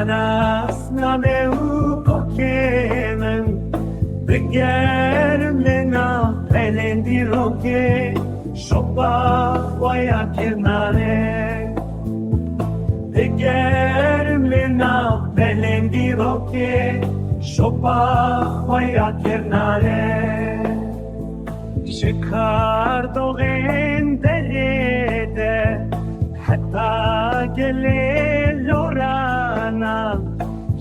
Manas name u pokemen Begerim lena pelendi roke Shopa vaya kirnare Begerim lena pelendi roke Shopa vaya kirnare Şikar doğun derede Hatta gele lorana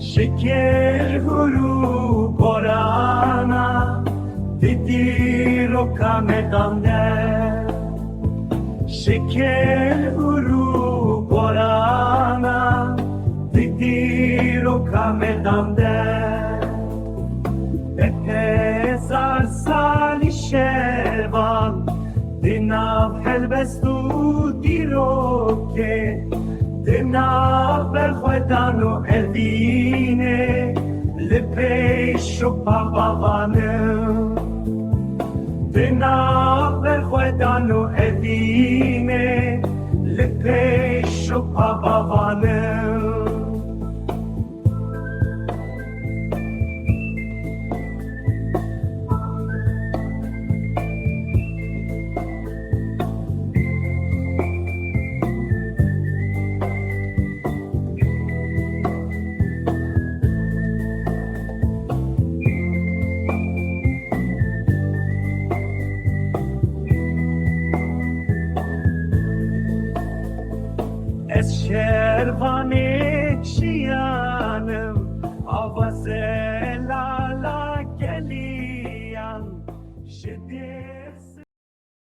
Şeker huru borana Didi roka medande Şeker huru borana Didi roka medande Hezar sali şervan Dinav helbestu diroke Dinav berkhvedanu eldine Lepeşo papavanı Dinav berkhvedanu eldine Lepeşo papavanı Ez şervane